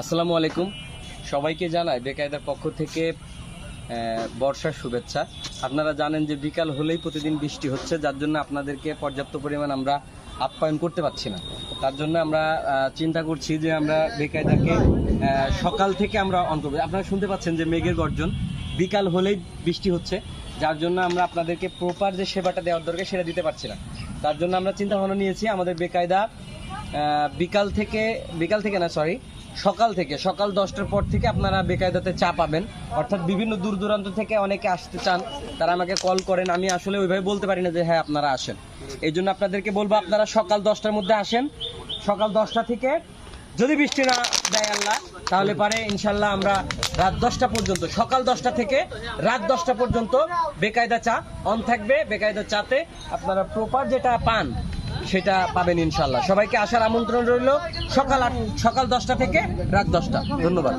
আসসালামু আলাইকুম, সবাইকে জানাই বেকায়দার পক্ষ থেকে বর্ষার শুভেচ্ছা। আপনারা জানেন যে বিকাল হলেই প্রতিদিন বৃষ্টি হচ্ছে, যার জন্য আপনাদেরকে পর্যাপ্ত পরিমাণ আমরা আপ্যায়ন করতে পারছি না। তার জন্য আমরা চিন্তা করছি যে আমরা বেকায়দাকে সকাল থেকে আমরা অন করব। আপনারা শুনতে পাচ্ছেন যে মেঘের গর্জন, বিকাল হলেই বৃষ্টি হচ্ছে, যার জন্য আমরা আপনাদেরকে প্রপার যে সেবাটা দেওয়ার দরকার সেটা দিতে পারছি না। তার জন্য আমরা চিন্তা ভাবনা নিয়েছি আমাদের বেকায়দা সকাল 10টার পর থেকে আপনারা বেকায়দাতে চা পাবেন। অর্থাৎ বিভিন্ন দূর দূরান্ত থেকে অনেকে আসতে চান, তারা আমাকে কল করেন, আমি আসলে ওইভাবে বলতে পারি না যে হ্যাঁ আপনারা আসেন। এই জন্য আপনাদেরকে বলবো আপনারা সকাল 10টার মধ্যে আসেন। সকাল 10টা থেকে যদি বৃষ্টি না দেয় আল্লাহ, তাহলে পারে ইনশাল্লাহ আমরা রাত 10টা পর্যন্ত, সকাল 10টা থেকে রাত 10টা পর্যন্ত বেকায়দা চা অন থাকবে। বেকায়দা চাতে আপনারা প্রপার যেটা পান সেটা পাবেন ইনশাল্লাহ। সবাইকে আসার আমন্ত্রণ রইল সকাল 10টা থেকে রাত 10টা। ধন্যবাদ।